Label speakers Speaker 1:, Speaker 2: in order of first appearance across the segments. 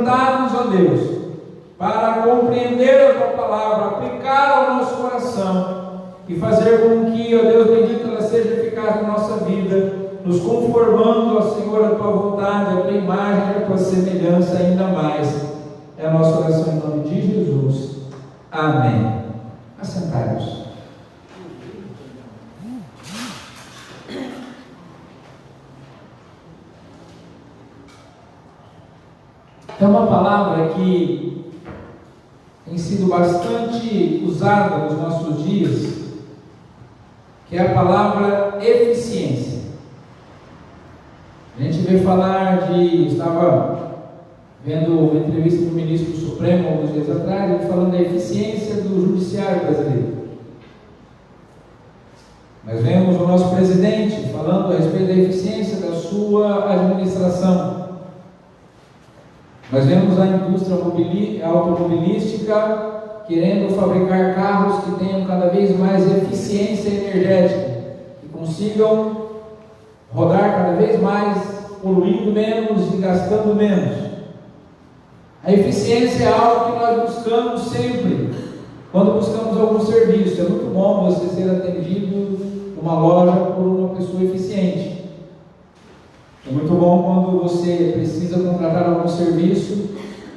Speaker 1: Capacita-nos, ó Deus, para compreender a Tua palavra, aplicar ao nosso coração e fazer com que, ó Deus bendito, ela seja eficaz na nossa vida, nos conformando, ó Senhor, a Tua vontade, a Tua imagem, a Tua semelhança ainda mais. É a nossa oração em nome de Jesus. Amém. Assentai-vos. É uma palavra que tem sido bastante usada nos nossos dias, que é a palavra eficiência. A gente vê falar estava vendo uma entrevista do ministro do Supremo alguns dias atrás, ele falando da eficiência do judiciário brasileiro. Nós vemos o nosso presidente falando a respeito da eficiência da sua administração. Nós vemos a indústria automobilística querendo fabricar carros que tenham cada vez mais eficiência energética, que consigam rodar cada vez mais, poluindo menos e gastando menos. A eficiência é algo que nós buscamos sempre, quando buscamos algum serviço. É muito bom você ser atendido numa loja por uma pessoa eficiente. É muito bom quando você precisa contratar algum serviço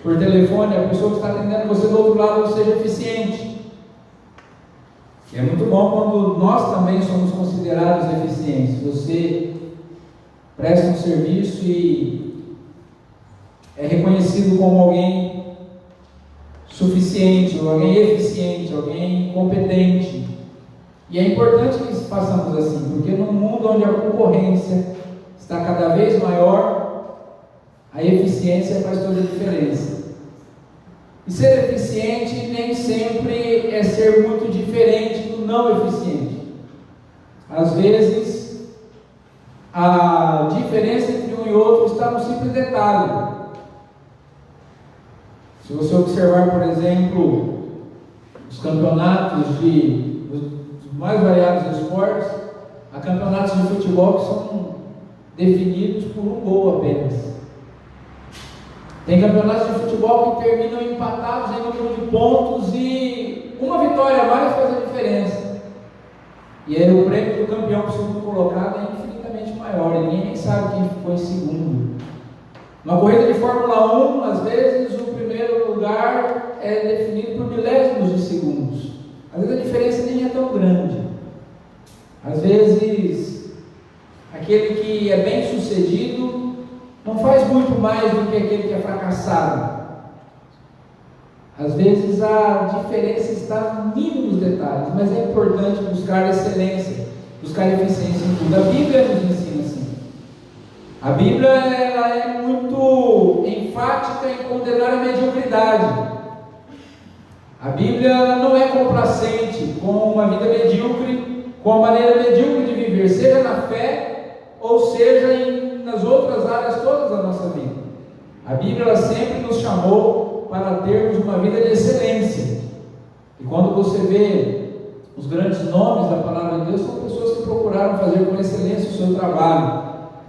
Speaker 1: por telefone, a pessoa que está atendendo você do outro lado seja eficiente. E é muito bom quando nós também somos considerados eficientes. Você presta um serviço e é reconhecido como alguém suficiente, alguém eficiente, alguém competente. E é importante que façamos assim, porque num mundo onde a concorrência está cada vez maior, a eficiência faz toda a diferença. E ser eficiente nem sempre é ser muito diferente do não eficiente. Às vezes, a diferença entre um e outro está no simples detalhe. Se você observar, por exemplo, os campeonatos dos mais variados esportes, há campeonatos de futebol que são definidos por um gol apenas. Tem campeonatos de futebol que terminam empatados em número de pontos e uma vitória a mais faz a diferença. E aí o prêmio do campeão para o segundo colocado é infinitamente maior, e ninguém nem sabe quem ficou em segundo. Numa corrida de Fórmula 1, às vezes o primeiro lugar é definido por milésimos de segundos. Às vezes a diferença nem é tão grande. Às vezes aquele que é bem sucedido não faz muito mais do que aquele que é fracassado. Às vezes a diferença está nos mínimos detalhes, mas é importante buscar excelência, buscar eficiência em tudo. A Bíblia nos ensina assim. A Bíblia ela é muito enfática em condenar a mediocridade. A Bíblia não é complacente com uma vida medíocre, com a maneira medíocre de viver, seja na fé ou seja nas outras áreas todas da nossa vida. A Bíblia ela sempre nos chamou para termos uma vida de excelência. E quando você vê os grandes nomes da palavra de Deus, são pessoas que procuraram fazer com excelência o seu trabalho.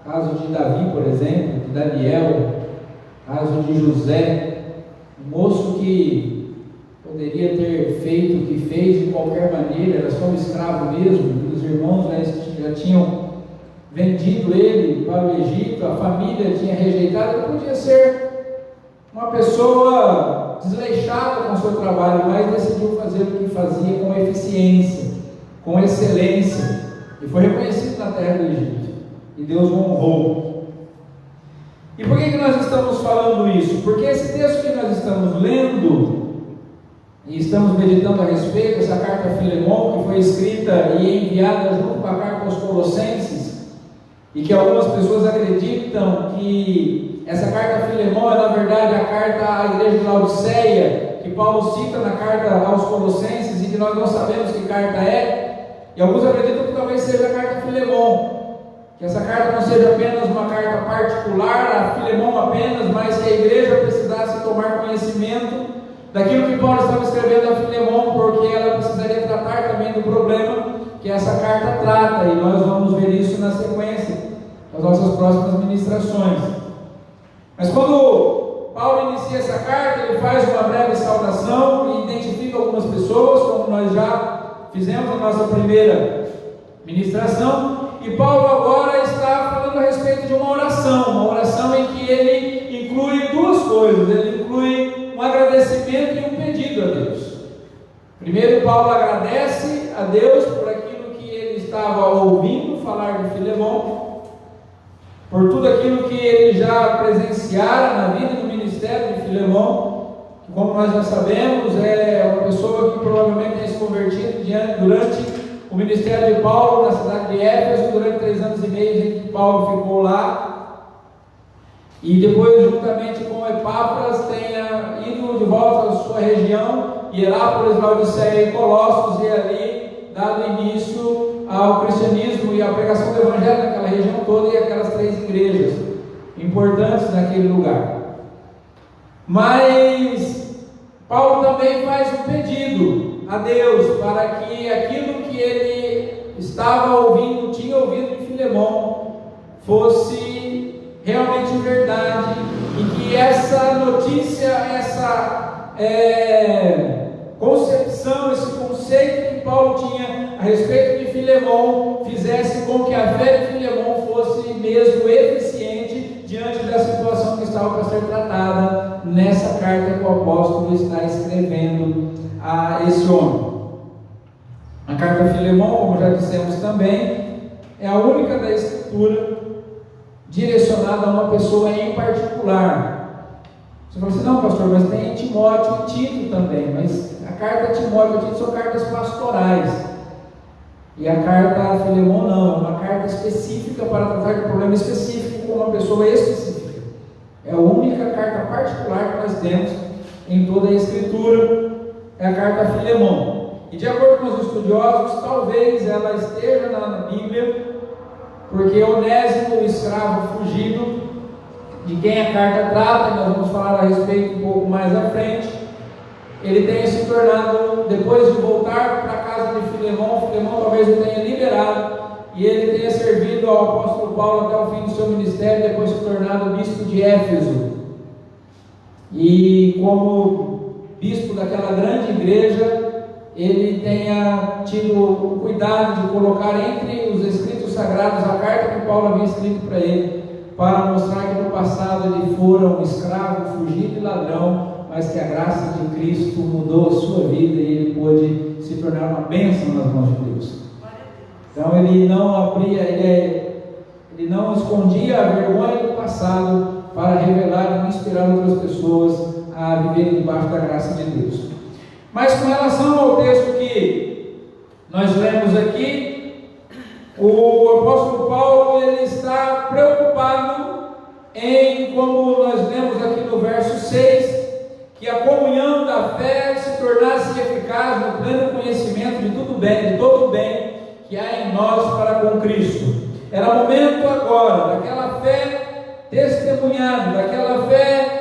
Speaker 1: Caso de Davi, por exemplo, de Daniel, caso de José, um moço que poderia ter feito o que fez de qualquer maneira, era só um escravo mesmo, os irmãos já tinham vendido ele para o Egito, a família tinha rejeitado. Ele podia ser uma pessoa desleixada com o seu trabalho, mas decidiu fazer o que fazia com eficiência, com excelência, e foi reconhecido na terra do Egito. E Deus o honrou. E por que nós estamos falando isso? Porque esse texto que nós estamos lendo e estamos meditando a respeito, essa carta a Filemon, que foi escrita e enviada junto com a carta aos Colossenses, e que algumas pessoas acreditam que essa carta a Filemon é na verdade a carta à igreja de Laodiceia, que Paulo cita na carta aos Colossenses, e que nós não sabemos que carta é, e alguns acreditam que talvez seja a carta a Filemon. Que essa carta não seja apenas uma carta particular a Filemon apenas, mas que a igreja precisasse tomar conhecimento daquilo que Paulo estava escrevendo a Filemon, porque ela precisaria tratar também do problema que essa carta trata, e nós vamos ver isso na sequência das nossas próximas ministrações. Mas quando Paulo inicia essa carta, ele faz uma breve saudação e identifica algumas pessoas, como nós já fizemos a nossa primeira ministração, e Paulo agora está falando a respeito de uma oração em que ele inclui duas coisas, ele inclui um agradecimento e um pedido a Deus. Primeiro, Paulo agradece a Deus por aquilo que ele estava ouvindo falar de Filemão, por tudo aquilo que ele já presenciara na vida e no ministério de Filemão, que, como nós já sabemos, é uma pessoa que provavelmente tem se convertido durante o ministério de Paulo na cidade de Éfeso, durante 3 anos e meio em que Paulo ficou lá, e depois, juntamente com Epáfras, tenha ido de volta à sua região, Hierápolis, Laodiceia e Colossos, e ali dado início ao cristianismo e à pregação do evangelho naquela região toda e aquelas 3 igrejas importantes naquele lugar. Mas Paulo também faz um pedido a Deus para que aquilo que ele estava ouvindo, tinha ouvido de Filemão, fosse realmente verdade, e que essa notícia, essa concepção, esse conceito que Paulo tinha a respeito de Filemão fizesse com que a fé de Filemão fosse mesmo eficiente diante da situação que estava para ser tratada nessa carta que o apóstolo está escrevendo a esse homem. A carta a Filemão, como já dissemos também, é a única da Escritura direcionada a uma pessoa em particular. Você fala assim, não pastor, mas tem Timóteo e Tito também, mas a carta a Timóteo e Tito são cartas pastorais, e a carta a Filemão não, é uma carta específica para tratar de um problema específico com uma pessoa específica. É a única carta particular que nós temos em toda a Escritura, é a carta a Filemão. E de acordo com os estudiosos, talvez ela esteja na Bíblia, porque Onésimo, o escravo fugido, de quem a carta trata, e nós vamos falar a respeito um pouco mais à frente, ele tenha se tornado, depois de voltar para a casa de Filemão talvez o tenha liberado, e ele tenha servido ao apóstolo Paulo até o fim do seu ministério, depois se tornado bispo de Éfeso. E como bispo daquela grande igreja, ele tenha tido o cuidado de colocar entre os escritos sagrados a carta que Paulo havia escrito para ele, para mostrar que no passado ele fora um escravo, fugido e ladrão, mas que a graça de Cristo mudou a sua vida e ele pôde se tornar uma bênção nas mãos de Deus. Então ele não abria, ele não escondia a vergonha do passado para revelar e inspirar outras pessoas a viverem debaixo da graça de Deus. Mas com relação ao texto que nós lemos aqui, o apóstolo Paulo ele está preocupado em, como nós lemos aqui no verso 6, que a comunhão da fé se tornasse eficaz no pleno conhecimento de tudo bem, de todo o bem que há em nós para com Cristo. Era momento agora daquela fé testemunhada, daquela fé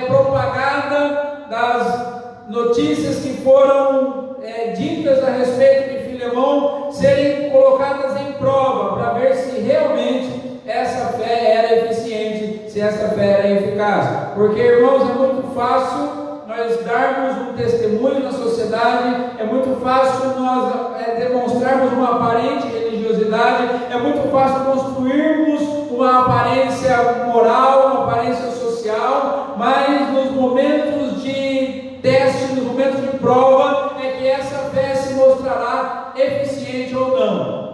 Speaker 1: propagada, das notícias que foram ditas a respeito de Filemão serem colocadas em prova, para ver se realmente essa fé era eficiente, se essa fé era eficaz. Porque, irmãos, é muito fácil nós darmos um testemunho na sociedade, é muito fácil nós demonstrarmos uma aparente religiosidade, é muito fácil construirmos uma aparência moral, uma aparência social, mas nos momentos de teste, nos momentos de prova, é que essa fé se mostrará eficiente ou não.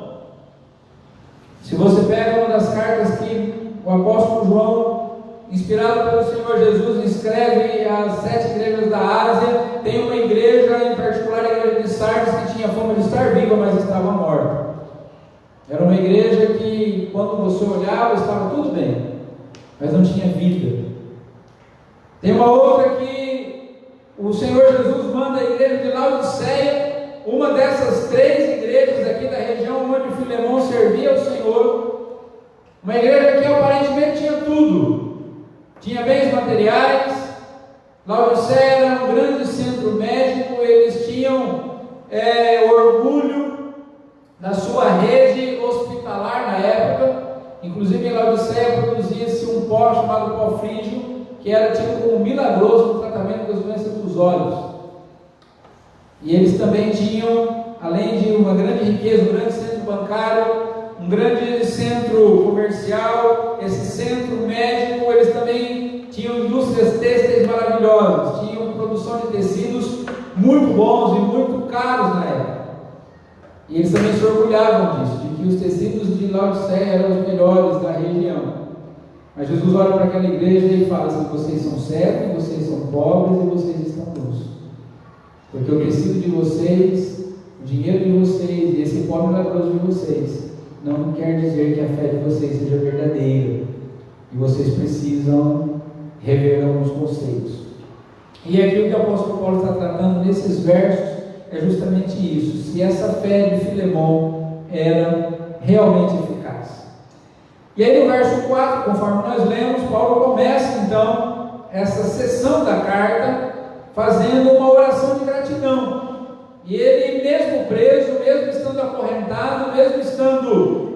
Speaker 1: Se você pega uma das cartas que o apóstolo João, inspirado pelo Senhor Jesus, escreve às 7 igrejas da Ásia, tem uma igreja, em particular a igreja de Sardes, que tinha fama de estar viva, mas estava morta. Era uma igreja que, quando você olhava, estava tudo bem, mas não tinha vida. Tem uma outra que o Senhor Jesus manda a igreja de Laodiceia, uma dessas 3 igrejas aqui da região onde Filemão servia ao Senhor, uma igreja que aparentemente tinha tudo, tinha bens materiais. Laodiceia era um grande centro médico, eles tinham orgulho da sua rede hospitalar na época. Inclusive em Laodiceia produzia-se um pó chamado pó frígio, que que era tido como milagroso no tratamento das doenças dos olhos. E eles também tinham, além de uma grande riqueza, um grande centro bancário, um grande centro comercial, esse centro médico, eles também tinham indústrias têxteis maravilhosas, tinham produção de tecidos muito bons e muito caros na época. E eles também se orgulhavam disso, de que os tecidos de Laodiceia eram os melhores da região. Mas Jesus olha para aquela igreja e fala assim: vocês são cegos, vocês são pobres e vocês estão nus. Porque o tecido de vocês, o dinheiro de vocês e esse pó milagroso de vocês não quer dizer que a fé de vocês seja verdadeira. E vocês precisam rever alguns conceitos. E aqui o que o apóstolo Paulo está tratando nesses versos é justamente isso: se essa fé de Filemon era realmente eficaz. E aí no verso 4, conforme nós lemos, Paulo começa então essa seção da carta fazendo uma oração de gratidão. E ele, mesmo preso, mesmo estando acorrentado, mesmo estando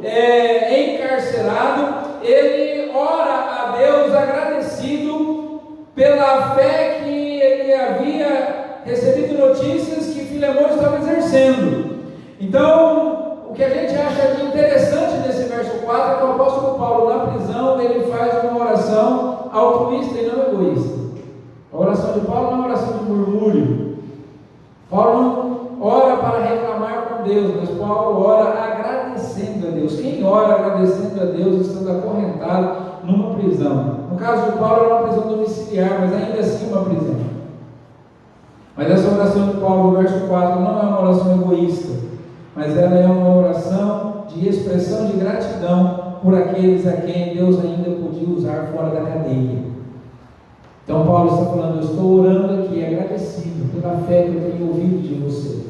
Speaker 1: encarcerado, ele ora a Deus agradecido pela fé que ele havia recebido notícias que Filemon estava exercendo. Então, o que a gente acha de interessante nesse verso 4 é que o apóstolo Paulo, na prisão, ele faz uma oração altruísta e não egoísta. A oração de Paulo não é uma oração de murmúrio. Paulo não ora para reclamar com Deus, mas Paulo ora agradecendo a Deus. Quem ora agradecendo a Deus estando acorrentado numa prisão? No caso de Paulo era uma prisão domiciliar, mas ainda assim uma prisão. Mas essa oração de Paulo, no verso 4, não é uma oração egoísta, mas ela é uma oração de expressão de gratidão por aqueles a quem Deus ainda podia usar fora da cadeia. Então Paulo está falando: eu estou orando aqui agradecido pela fé que eu tenho ouvido de você.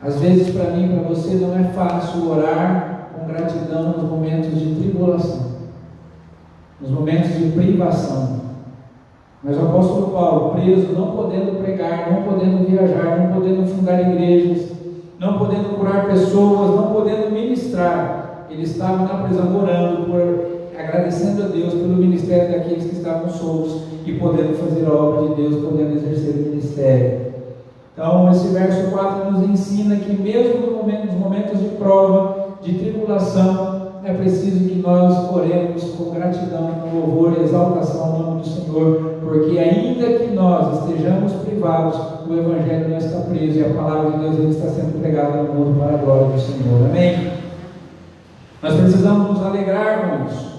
Speaker 1: Às vezes para mim e para você não é fácil orar com gratidão nos momentos de tribulação, nos momentos de privação. Mas o apóstolo Paulo, preso, não podendo pregar, não podendo viajar, não podendo fundar igrejas, não podendo curar pessoas, não podendo ministrar, ele estava na prisão orando, agradecendo a Deus pelo ministério daqueles que estavam soltos e podendo fazer a obra de Deus, podendo exercer o ministério. Então, esse verso 4 nos ensina que mesmo nos momentos de prova, de tribulação, é preciso que nós oremos com gratidão, com louvor e exaltação ao nome do Senhor, porque ainda que nós estejamos privados, o Evangelho não está preso e a palavra de Deus ainda está sendo pregada no mundo para a glória do Senhor. Amém? Nós precisamos nos alegrar com isso.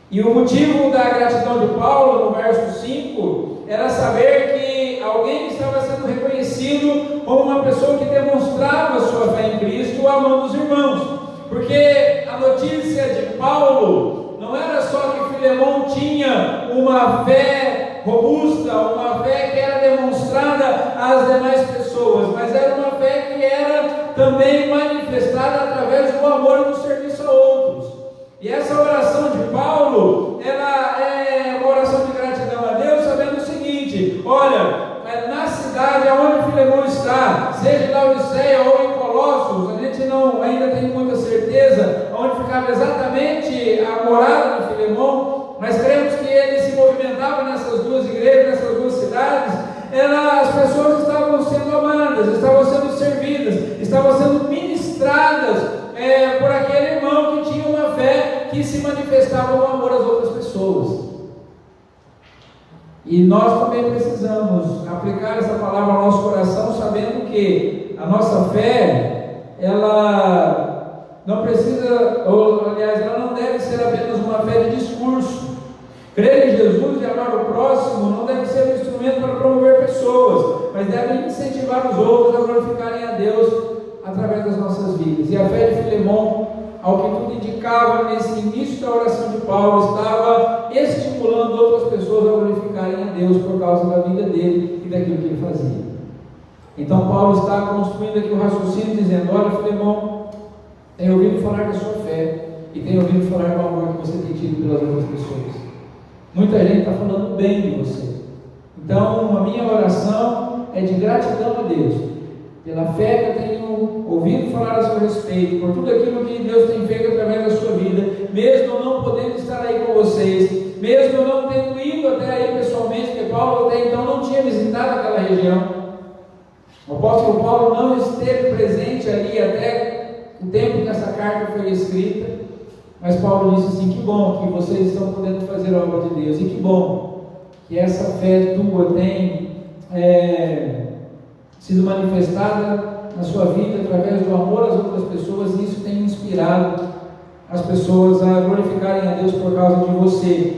Speaker 1: E o motivo da gratidão de Paulo, no verso 5, era saber que alguém estava sendo reconhecido como uma pessoa que demonstrava a sua fé em Cristo, amando os irmãos. Porque a notícia de Paulo não era só que Filemon tinha uma fé robusta, uma fé que era demonstrada às demais pessoas, mas era uma fé que era também manifestada através do amor e do serviço a outros. E essa oração de Paulo, ela é uma oração de gratidão a Deus, sabendo o seguinte: olha, na cidade onde Filemon está, seja em Laodiceia ou em Colossos, a gente não ainda tem muita certeza onde ficava exatamente a morada de Filemon, mas cremos que ele se movimentava nessas duas igrejas, nessas duas cidades. As pessoas estavam sendo amadas, estavam sendo servidas, estavam sendo ministradas por aquele irmão que tinha uma fé que se manifestava no amor às outras pessoas. E nós também precisamos aplicar essa palavra ao nosso coração, sabendo que a nossa fé, ela não precisa, ou aliás, ela não deve ser apenas uma fé de discurso. Crer em Jesus e amar o próximo não deve ser um instrumento para promover pessoas, mas deve incentivar os outros a glorificarem a Deus através das nossas vidas. E a fé de Filemon, ao que tudo indicava, nesse início da oração de Paulo, estava estimulando outras pessoas a glorificarem a Deus por causa da vida dele e daquilo que ele fazia. Então Paulo está construindo aqui o raciocínio, dizendo: olha, Filemon, tenho ouvido falar da sua fé e tenho ouvido falar do amor que você tem tido pelas outras pessoas. Muita gente está falando bem de você. Então a minha oração é de gratidão a Deus pela fé que eu tenho ouvido falar a seu respeito, por tudo aquilo que Deus tem feito através da sua vida, mesmo não podendo estar aí com vocês, mesmo eu não tendo ido até aí pessoalmente, porque Paulo até então não tinha visitado aquela região. O apóstolo Paulo não esteve presente ali até o tempo que essa carta foi escrita, mas Paulo disse assim: que bom que vocês estão podendo fazer a obra de Deus, e que bom que essa fé tua tem sido manifestada na sua vida através do amor às outras pessoas, e isso tem inspirado as pessoas a glorificarem a Deus por causa de você.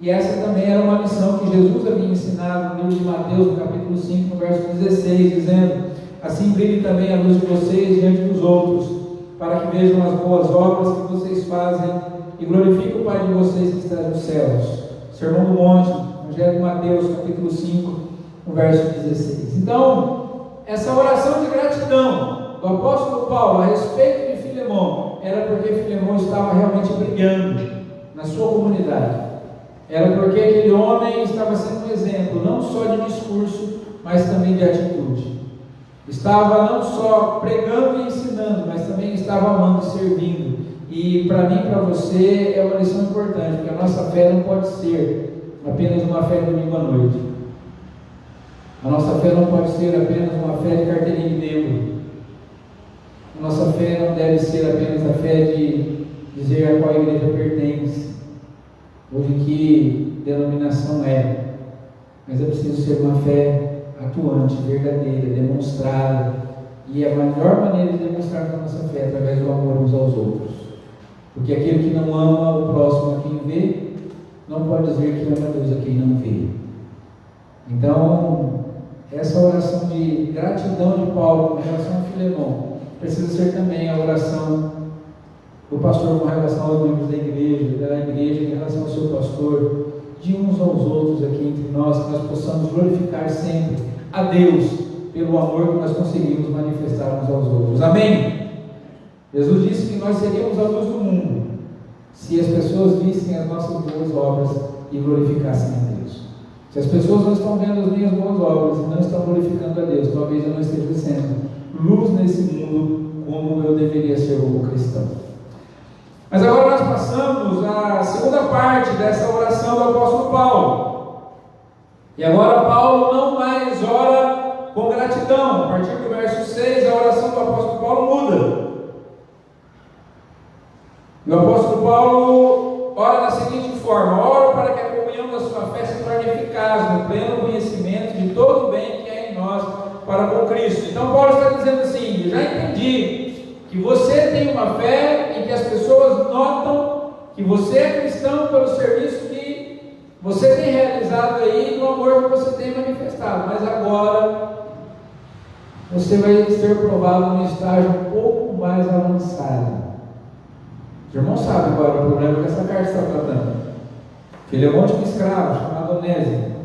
Speaker 1: E essa também era uma lição que Jesus havia ensinado no livro de Mateus, no capítulo 5, no verso 16, dizendo: assim brilhe também a luz de vocês diante dos outros, para que vejam as boas obras que vocês fazem e glorifiquem o Pai de vocês que está nos céus. Sermão do Monte, Evangelho de Mateus, capítulo 5, no verso 16. Então, essa oração de gratidão do apóstolo Paulo a respeito de Filemão era porque Filemão estava realmente brilhando na sua comunidade. Era porque aquele homem estava sendo um exemplo, não só de discurso, mas também de atitude. Estava não só pregando e ensinando, mas também estava amando e servindo. E para mim e para você é uma lição importante, porque a nossa fé não pode ser apenas uma fé de domingo à noite. A nossa fé não pode ser apenas uma fé de carteirinha de membro. A nossa fé não deve ser apenas a fé de dizer a qual igreja pertence, ou de que denominação é, mas é preciso ser uma fé atuante, verdadeira, demonstrada, e a melhor maneira de demonstrar a nossa fé é através do amor uns aos outros, porque aquele que não ama o próximo a quem vê, não pode dizer que ama a Deus a quem não vê. Então, essa oração de gratidão de Paulo com relação a Filemão precisa ser também a oração do pastor com relação aos membros da igreja em relação ao seu pastor, de uns aos outros aqui entre nós, que nós possamos glorificar sempre a Deus pelo amor que nós conseguimos manifestar uns aos outros. Amém? Jesus disse que nós seríamos a luz do mundo se as pessoas vissem as nossas boas obras e glorificassem a Deus. Se as pessoas não estão vendo as minhas boas obras e não estão glorificando a Deus, talvez eu não esteja sendo luz nesse mundo como eu deveria ser como cristão. Mas agora nós passamos à segunda parte dessa oração do apóstolo Paulo. E agora Paulo não mais ora com gratidão. A partir do verso 6, a oração do apóstolo Paulo muda. E o apóstolo Paulo ora da seguinte forma: oro para que a comunhão da sua fé se torne eficaz no pleno conhecimento de todo o bem que é em nós para com Cristo. Então Paulo está dizendo assim: eu já entendi que você tem uma fé e que as pessoas notam que você é cristão pelo serviço que você tem realizado aí, no amor que você tem manifestado, mas agora você vai ser provado num estágio um pouco mais avançado. Os irmãos sabem qual era o problema que essa carta está tratando. Filemão tinha um escravo chamado Onésimo.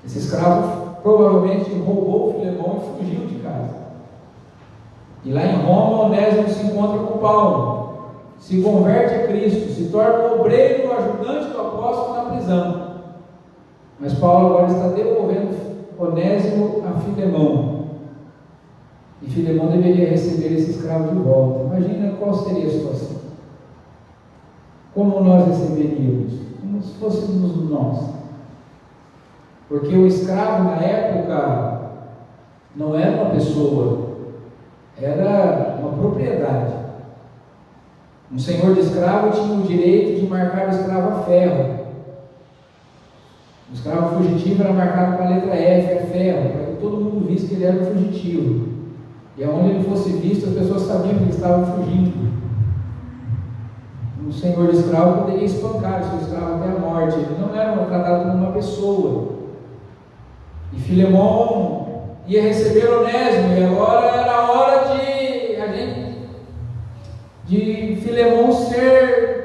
Speaker 1: Esse escravo provavelmente roubou Filemão e fugiu de casa. E lá em Roma, Onésimo se encontra com Paulo, se converte a Cristo, se torna um obreiro, ajudante do apóstolo na prisão. Mas Paulo agora está devolvendo Onésimo a Filemão. E Filemão deveria receber esse escravo de volta. Imagina qual seria a situação. Como nós receberíamos? Como se fôssemos nós. Porque o escravo na época não era uma pessoa, era uma propriedade. Um senhor de escravo tinha o direito de marcar o escravo a ferro. O escravo fugitivo era marcado com a letra F, a ferro, para que todo mundo visse que ele era um fugitivo. E aonde ele fosse visto, as pessoas sabiam que ele estava fugindo. Um senhor de escravo poderia espancar o seu escravo até a morte. Ele não era tratado como uma pessoa. E Filemão ia receber Onésimo, e agora era a hora de Filemão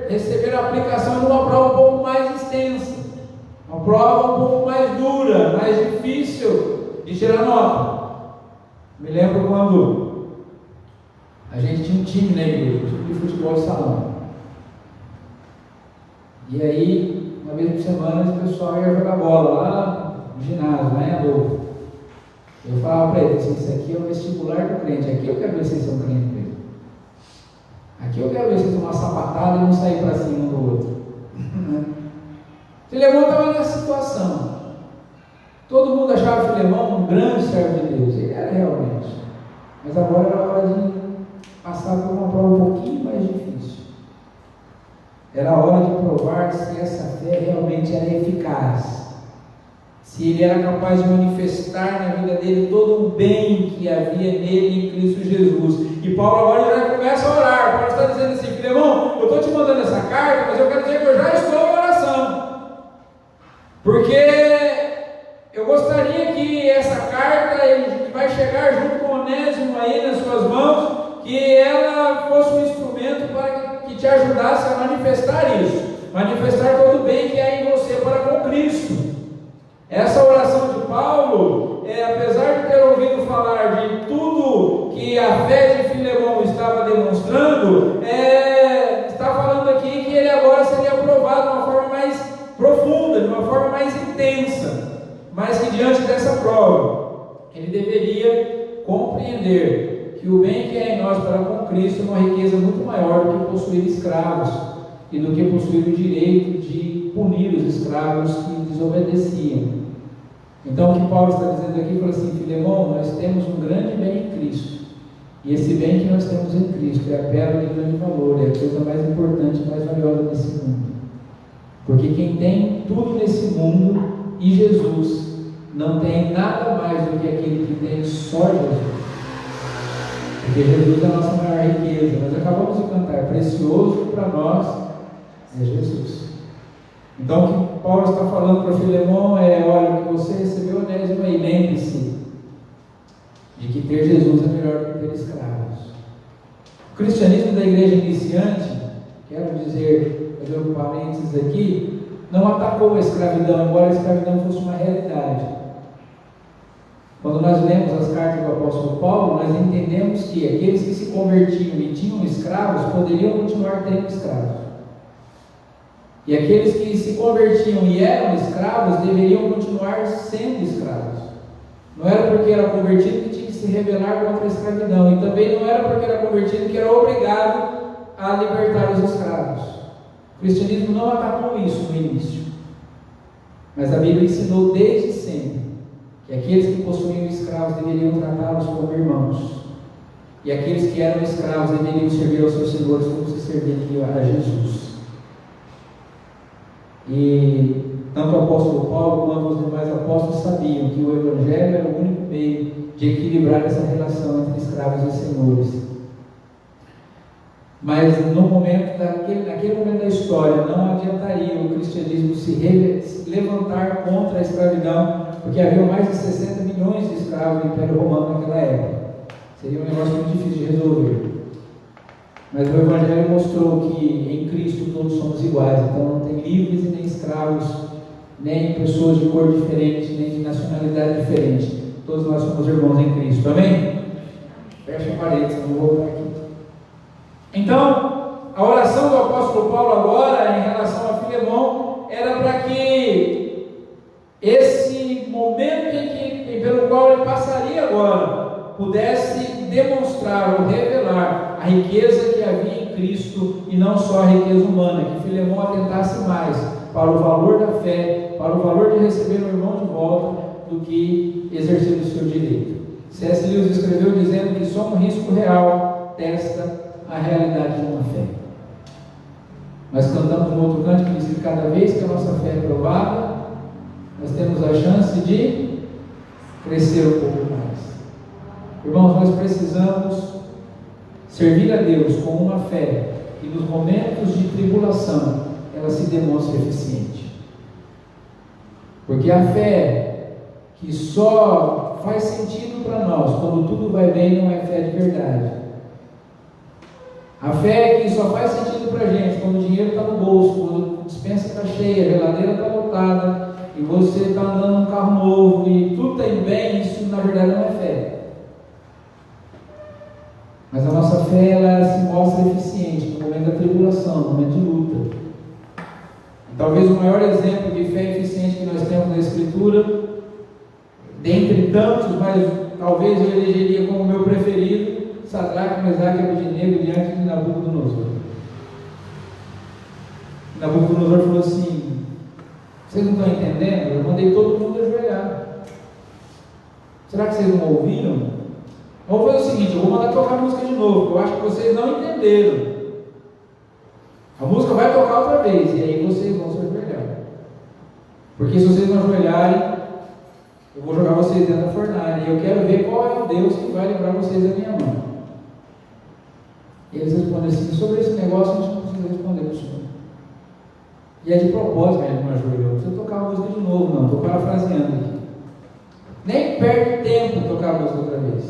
Speaker 1: receber a aplicação de uma prova um pouco mais extensa, uma prova um pouco mais dura, mais difícil de tirar nota. Me lembro quando a gente tinha um time na igreja, um time de futebol de salão. E aí, uma vez por semana, o pessoal ia jogar bola lá no ginásio, lá em Adolfo. Eu falava para eles assim: isso aqui é o vestibular do crente, aqui eu quero ver se vocês são crentes mesmo. Aqui eu quero ver se vocês vão uma sapatada e não sair para cima um do outro. Filemão estava nessa situação. Todo mundo achava Filemão um grande servo de Deus. Ele era realmente. Mas agora era hora de passar por uma prova um pouquinho mais difícil. Era hora de provar se essa fé realmente era eficaz. Se ele era capaz de manifestar na vida dele todo o bem que havia nele em Cristo Jesus. E Paulo agora já começa a orar. Paulo está dizendo assim: Filemão, eu estou te mandando essa carta, mas eu quero dizer que eu já estou em oração. Porque eu gostaria que essa carta, que vai chegar junto com Onésimo aí nas suas mãos, que ela fosse um instrumento para que te ajudasse a manifestar isso. Manifestar todo o bem que há em você para com Cristo. Essa oração de Paulo, apesar de ter ouvido falar de tudo que a fé de Filemão estava demonstrando, está falando aqui que ele agora seria aprovado de uma forma mais profunda, de uma forma mais intensa, mas que diante dessa prova, ele deveria compreender que o bem que é em nós para com Cristo é uma riqueza muito maior do que possuir escravos e do que possuir o direito de punir os escravos que desobedeciam. Então, o que Paulo está dizendo aqui, fala assim: Filemão, nós temos um grande bem em Cristo, e esse bem que nós temos em Cristo é a pérola de grande valor, é a coisa mais importante, mais valiosa desse mundo. Porque quem tem tudo nesse mundo e Jesus não tem nada mais do que aquele que tem só Jesus. Porque Jesus é a nossa maior riqueza. Nós acabamos de cantar: precioso para nós é Jesus. Então, o que Paulo está falando para Filemão é: olha, que você recebeu Onésimo aí, lembre-se de que ter Jesus é melhor do que ter escravos. O cristianismo da igreja iniciante, quero dizer, fazer um parênteses aqui, não atacou a escravidão, embora a escravidão fosse uma realidade. Quando nós lemos as cartas do apóstolo Paulo, nós entendemos que aqueles que se convertiam e tinham escravos poderiam continuar tendo escravos. E aqueles que se convertiam e eram escravos deveriam continuar sendo escravos. Não era porque era convertido que tinha que se rebelar contra a escravidão, e também não era porque era convertido que era obrigado a libertar os escravos. O cristianismo não atacou isso no início, mas a Bíblia ensinou desde sempre que aqueles que possuíam escravos deveriam tratá-los como irmãos, e aqueles que eram escravos deveriam servir aos seus senhores como se serviriam a Jesus. E tanto o apóstolo Paulo quanto os demais apóstolos sabiam que o Evangelho era o único meio de equilibrar essa relação entre escravos e senhores. Mas naquele momento da história, não adiantaria o cristianismo se levantar contra a escravidão, porque havia mais de 60 milhões de escravos no Império Romano naquela época. Seria um negócio muito difícil de resolver. Mas o Evangelho mostrou que em Cristo todos somos iguais, então não tem livres e nem escravos, nem pessoas de cor diferente, nem de nacionalidade diferente. Todos nós somos irmãos em Cristo, amém? Fecha a parede, senão eu vou voltar aqui. Então, a oração do apóstolo Paulo agora, em relação a Filemão, era para que esse momento pelo qual ele passaria agora, pudesse demonstrar ou revelar a riqueza que havia em Cristo, e não só a riqueza humana, que Filemão atentasse mais para o valor da fé, para o valor de receber o irmão de volta, do que exercer o seu direito. C.S. Lewis escreveu dizendo que só um risco real testa a realidade de uma fé. Nós cantamos um outro canto que diz que cada vez que a nossa fé é provada, nós temos a chance de crescer um pouco mais. Irmãos, nós precisamos servir a Deus com uma fé que nos momentos de tribulação ela se demonstre eficiente. Porque a fé que só faz sentido para nós quando tudo vai bem não é fé de verdade. A fé que só faz sentido para a gente quando o dinheiro está no bolso, quando a despensa está cheia, a geladeira está lotada e você está andando num carro novo e tudo está indo bem, isso na verdade não é fé. Mas a nossa fé ela se mostra eficiente no momento da tribulação, no momento de luta. E talvez o maior exemplo de fé eficiente que nós temos na Escritura, dentre tantos, mas talvez eu elegeria como meu preferido, Sadraque, Mesaque e Abednego diante de Nabucodonosor. Nabucodonosor falou assim: Vocês não estão entendendo? Eu mandei todo mundo ajoelhar. Será que vocês não ouviram? Vamos fazer o seguinte, eu vou mandar tocar a música de novo, porque eu acho que vocês não entenderam. A música vai tocar outra vez, e aí vocês vão se ajoelhar. Porque se vocês não ajoelharem, eu vou jogar vocês dentro da fornalha, e eu quero ver qual é o Deus que vai livrar vocês da minha mão. E eles respondem assim: sobre esse negócio a gente não precisa responder para o senhor. E é de propósito que a gente não ajoelhou. Não precisa tocar a música de novo, não. Estou parafraseando aqui. Nem perde tempo tocar a música outra vez.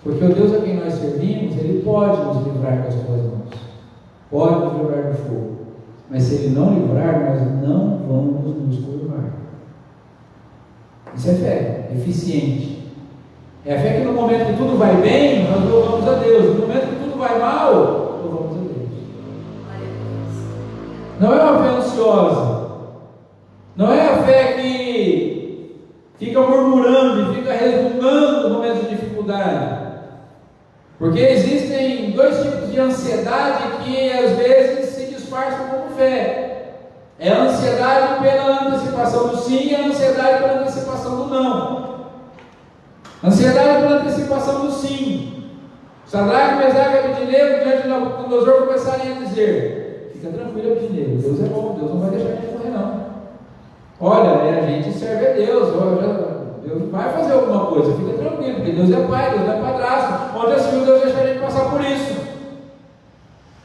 Speaker 1: Porque o Deus a quem nós servimos, Ele pode nos livrar com as suas mãos. Pode nos livrar do fogo. Mas se Ele não livrar, nós não vamos nos curvar. Isso é fé, eficiente. É a fé que no momento que tudo vai bem, nós louvamos a Deus. No momento que tudo vai mal, louvamos a Deus. Não é uma fé ansiosa. Não é a fé que fica murmurando e fica resmungando no momento de dificuldade. Porque existem dois tipos de ansiedade que às vezes se disfarçam como fé. É a ansiedade pela antecipação do sim e a ansiedade pela antecipação do não. Ansiedade pela antecipação do sim. Sadraque, Mesaque e Abednego, diante de Nabucodonosor, começarem a dizer: fica tranquilo, Abednego, Deus é bom, Deus não vai deixar a gente morrer, não. Olha, a gente serve a Deus, Deus vai fazer alguma coisa, fica tranquilo, porque Deus é Pai, Deus não é padrasto. Onde assim Deus deixa a gente passar por isso?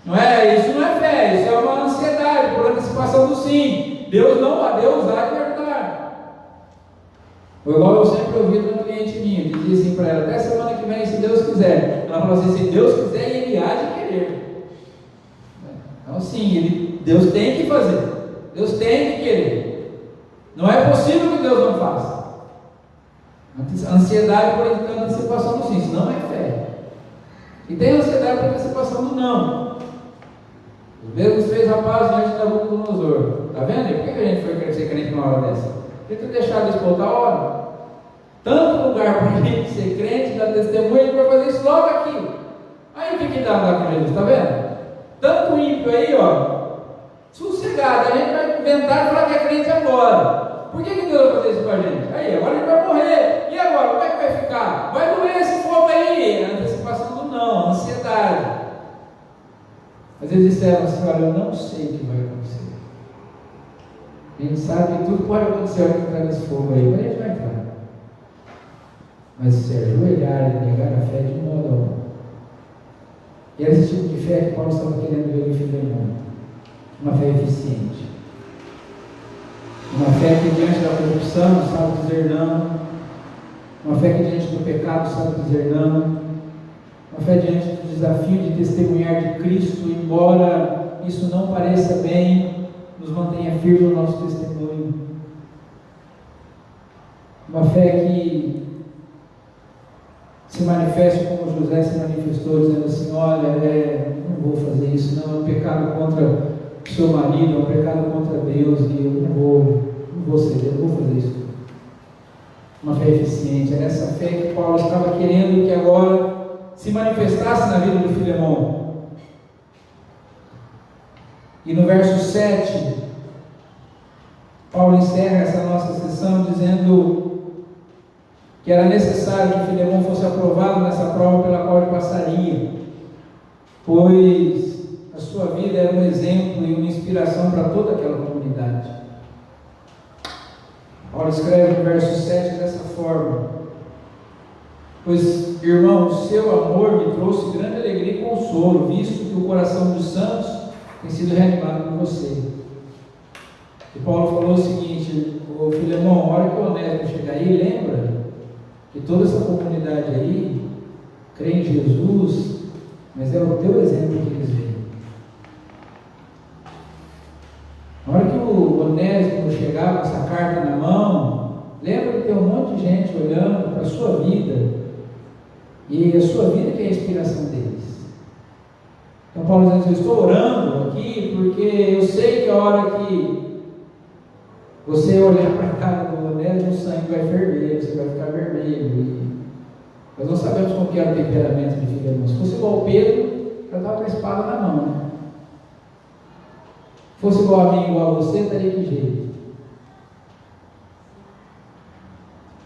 Speaker 1: Não é? Isso não é fé, isso é uma ansiedade por antecipação do sim. Deus há de ajudar. Foi igual eu sempre ouvi de uma cliente minha, que dizia assim para ela: até semana que vem, se Deus quiser. Ela falou assim: se Deus quiser, Ele há de querer. Então sim, Deus tem que fazer, Deus tem que querer. Não é possível que Deus não faça. Ansiedade por antecipação do sim, isso não é fé. E tem ansiedade por antecipação do não. Os mesmos três rapazes diante da Nabucodonosor. Está vendo? E por que a gente foi ser crente numa hora dessa? Porque tu deixar de explotar a hora. Tanto lugar para a gente ser crente, dar testemunho, a gente vai fazer isso logo aqui. Aí o que dá lá com Jesus? Está vendo? Tanto ímpio aí, ó, sossegado. A gente vai inventar e falar que é crente agora. Por que Deus vai fazer isso com a gente? Aí, agora a gente vai morrer. E agora, como é que vai ficar? Vai doer esse fogo aí. A antecipação do não, a ansiedade. Mas eles disseram assim: olha, eu não sei o que vai acontecer. A gente sabe que tudo pode acontecer ao entrar nesse fogo aí, mas a gente vai entrar. Mas se ajoelhar e negar a fé de modo algum. E era esse tipo de fé que Paulo estava querendo ver no Filemão. Uma fé eficiente. Uma fé que diante da corrupção sabe dizer não. Uma fé que diante do pecado sabe dizer não. Uma fé diante do desafio de testemunhar de Cristo, embora isso não pareça bem, nos mantenha firme no nosso testemunho. Uma fé que se manifeste como José se manifestou, dizendo assim: olha, não vou fazer isso, não, é um pecado contra o seu marido, é um pecado contra Deus, e eu não vou ceder, não vou fazer isso. Uma fé eficiente. Era essa fé que Paulo estava querendo que agora se manifestasse na vida do Filemão. E no verso 7, Paulo encerra essa nossa sessão dizendo que era necessário que Filemão fosse aprovado nessa prova pela qual ele passaria, pois a sua vida era um exemplo e uma inspiração para toda aquela comunidade. Paulo escreve no verso 7 dessa forma: pois, irmão, o seu amor me trouxe grande alegria e consolo, visto que o coração dos santos tem sido reanimado por você. E Paulo falou o seguinte: ô Filemão, a hora que o Onésimo chegar aí, lembra que toda essa comunidade aí crê em Jesus, mas é o teu exemplo que eles veem. Na hora que o Onésimo chegar com essa carta na mão, lembra que tem um monte de gente olhando para a sua vida, e a sua vida que é a inspiração deles. Então Paulo diz: eu estou orando aqui porque eu sei que a hora que você olhar para a cara do Onésimo, o sangue vai ferver, você vai ficar vermelho. E nós não sabemos como que era o temperamento de Filemão. Se fosse igual o Pedro, já estava com a espada na mão, né? Fosse igual a mim, igual a você, estaria de jeito.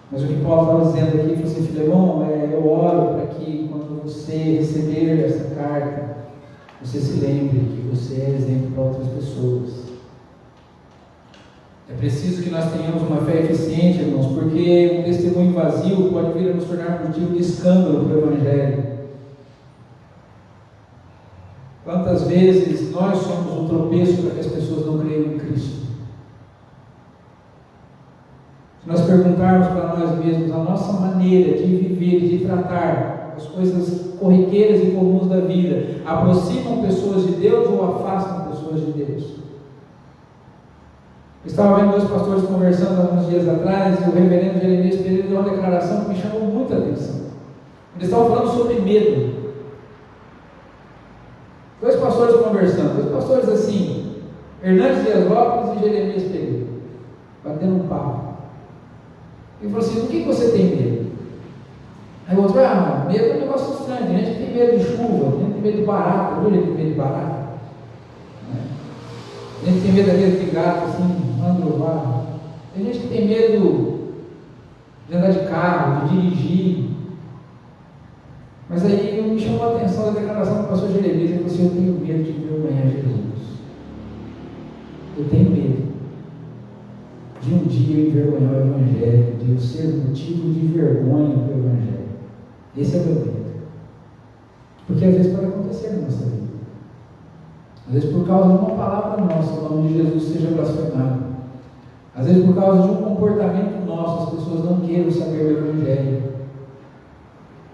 Speaker 1: Mas o que Paulo está dizendo aqui, você, Filemão, eu oro para que quando você receber essa carta, você se lembre que você é exemplo para outras pessoas. É preciso que nós tenhamos uma fé eficiente, irmãos, porque um testemunho vazio pode vir a nos tornar motivo de escândalo para o Evangelho. Quantas vezes nós somos um tropeço para que as pessoas não creiam em Cristo? Se nós perguntarmos para nós mesmos a nossa maneira de viver, de tratar as coisas corriqueiras e comuns da vida, aproximam pessoas de Deus ou afastam pessoas de Deus? Eu estava vendo dois pastores conversando alguns dias atrás, e o reverendo Jeremias Pereira deu uma declaração que me chamou muita atenção. Eles estavam falando sobre medo. Dois pastores conversando, dois pastores assim, Hernandes Dias Lopes e Jeremias Pereira, batendo um papo. Ele falou assim: do que você tem medo? Aí o outro: medo é um negócio estranho. Tem gente que tem medo de chuva, tem gente que tem medo de barata. Viu? Ele tem medo de barata. Tem gente que tem medo daquele de gato assim, anda no barro. Tem gente que tem medo de andar de carro, de dirigir. Mas aí me chamou a atenção a declaração do pastor Jeremias. Ele falou assim: eu tenho medo de envergonhar Jesus. Eu tenho medo de um dia eu envergonhar o Evangelho, de eu ser motivo de vergonha para o Evangelho. Esse é o meu medo. Porque às vezes pode acontecer na nossa vida. Às vezes por causa de uma palavra nossa, o nome de Jesus seja blasfemado. Às vezes por causa de um comportamento nosso, as pessoas não queiram saber do Evangelho.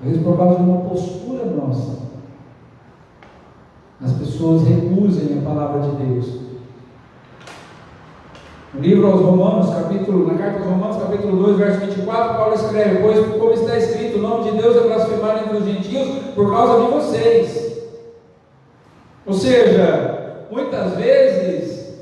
Speaker 1: Às vezes por causa de uma postura nossa, as pessoas recusem a palavra de Deus. No livro aos Romanos, na carta aos Romanos, capítulo 2, verso 24, Paulo escreve: pois como está escrito, o nome de Deus é blasfemado entre os gentios por causa de vocês. Ou seja, muitas vezes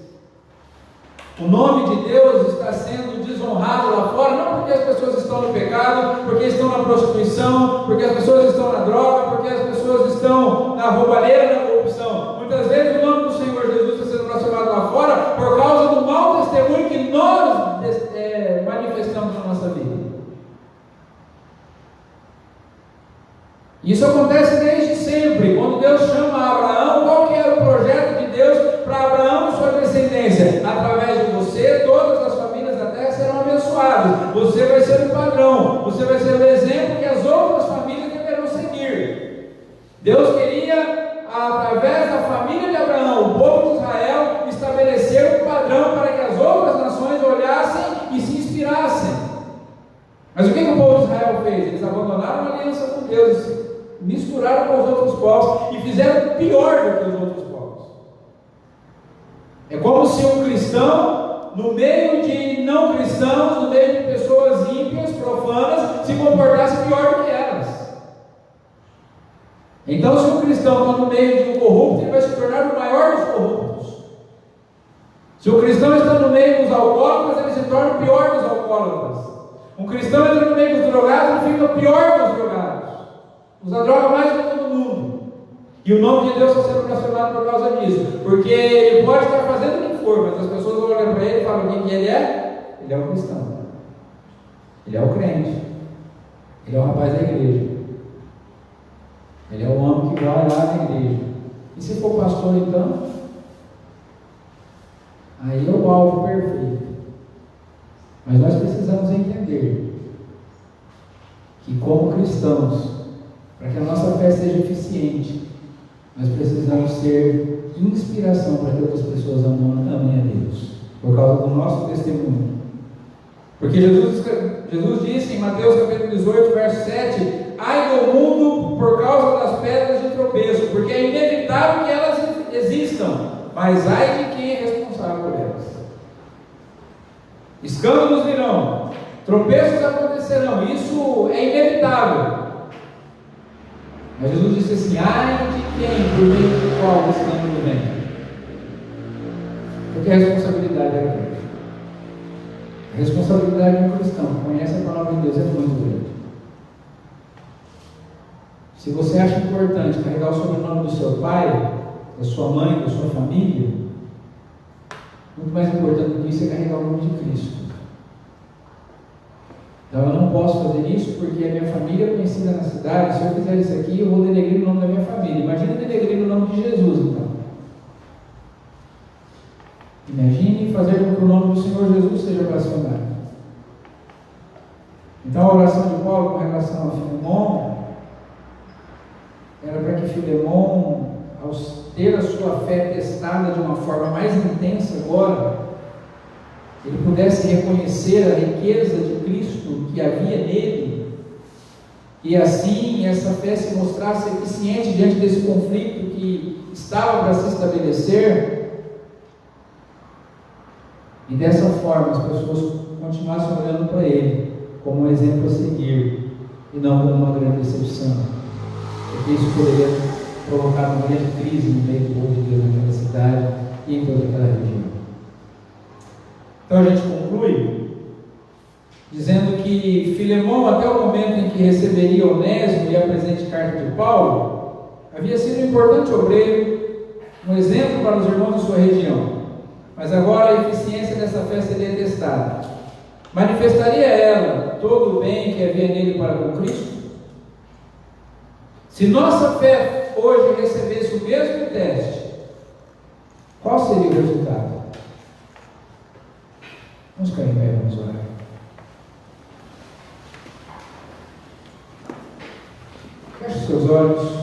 Speaker 1: o nome de Deus está sendo desonrado lá fora, não porque as pessoas estão no pecado, porque estão na prostituição, porque as pessoas estão na droga, porque as pessoas estão na roubalheira, na corrupção. Muitas vezes o nome do Senhor Jesus está sendo blasfemado lá fora por causa do mau testemunho que nós manifestamos na nossa vida. Isso acontece desde sempre. Quando Deus chama Abraão, qual que era o projeto de Deus para Abraão e sua descendência? Através de você, todas as famílias da terra serão abençoadas. Você vai ser o padrão, você vai ser o exemplo que as outras famílias deverão seguir. Deus queria, através da família de Abraão, o povo de Israel, estabelecer um padrão para que as outras nações olhassem e se inspirassem. Mas o que o povo de Israel fez? Eles abandonaram a aliança com Deus, misturaram com os outros povos e fizeram pior do que os outros povos. É como se um cristão, no meio de não cristãos, no meio de pessoas ímpias, profanas, se comportasse pior do que elas. Então, se um cristão está no meio de um corrupto, ele vai se tornar o maior dos corruptos. Se o cristão está no meio dos alcoólatras, ele se torna o pior dos alcoólatras. Um cristão entra no meio dos drogados, ele fica o pior dos drogados. Usa a droga mais do que todo mundo. E o nome de Deus está sendo blasfemado por causa disso. Porque ele pode estar fazendo o que for, mas as pessoas olham para ele e falam: quem que ele é? Ele é o cristão. Ele é o crente. Ele é o rapaz da igreja. Ele é o homem que vai lá na igreja. E se for pastor, então? Aí é o alvo perfeito. Mas nós precisamos entender que, como cristãos, para que a nossa fé seja eficiente, nós precisamos ser inspiração para que outras pessoas amem a Deus, por causa do nosso testemunho. Porque Jesus disse em Mateus capítulo 18, verso 7: ai do mundo por causa das pedras de tropeço, porque é inevitável que elas existam, mas ai de quem é responsável por elas. Escândalos virão, tropeços acontecerão, isso é inevitável. Mas Jesus disse assim: ai de quem, por meio do qual o escândalo vem? Porque a responsabilidade é grande. A responsabilidade de um cristão que conhece a palavra de Deus é muito grande. Se você acha importante carregar o sobrenome do seu pai, da sua mãe, da sua família, Muito mais importante do que isso é carregar o nome de Cristo. Então eu não posso fazer isso porque a minha família é conhecida na cidade. Se eu fizer isso aqui, eu vou denegrir o nome da minha família. Imagina denegrir o nome de Jesus, então. Imagine fazer com que o nome do Senhor Jesus seja blasfemado. Então a oração de Paulo com relação a Filemon era para que Filemon, ao ter a sua fé testada de uma forma mais intensa agora, ele pudesse reconhecer a riqueza de Cristo que havia nele, e assim essa fé se mostrasse eficiente diante desse conflito que estava para se estabelecer, e dessa forma as pessoas continuassem olhando para ele como um exemplo a seguir, e não como uma grande decepção, porque isso poderia provocar uma grande crise no meio do povo de Deus naquela cidade e em toda aquela região. Então a gente conclui dizendo que Filemon, até o momento em que receberia Onésimo e a presente carta de Paulo, havia sido um importante obreiro, um exemplo para os irmãos de sua região, mas agora a eficiência dessa fé seria testada. Manifestaria ela todo o bem que havia nele para com Cristo? Se nossa fé hoje recebesse o mesmo teste, qual seria o resultado? Vamos cair em pé, vamos orar. Feche os seus olhos.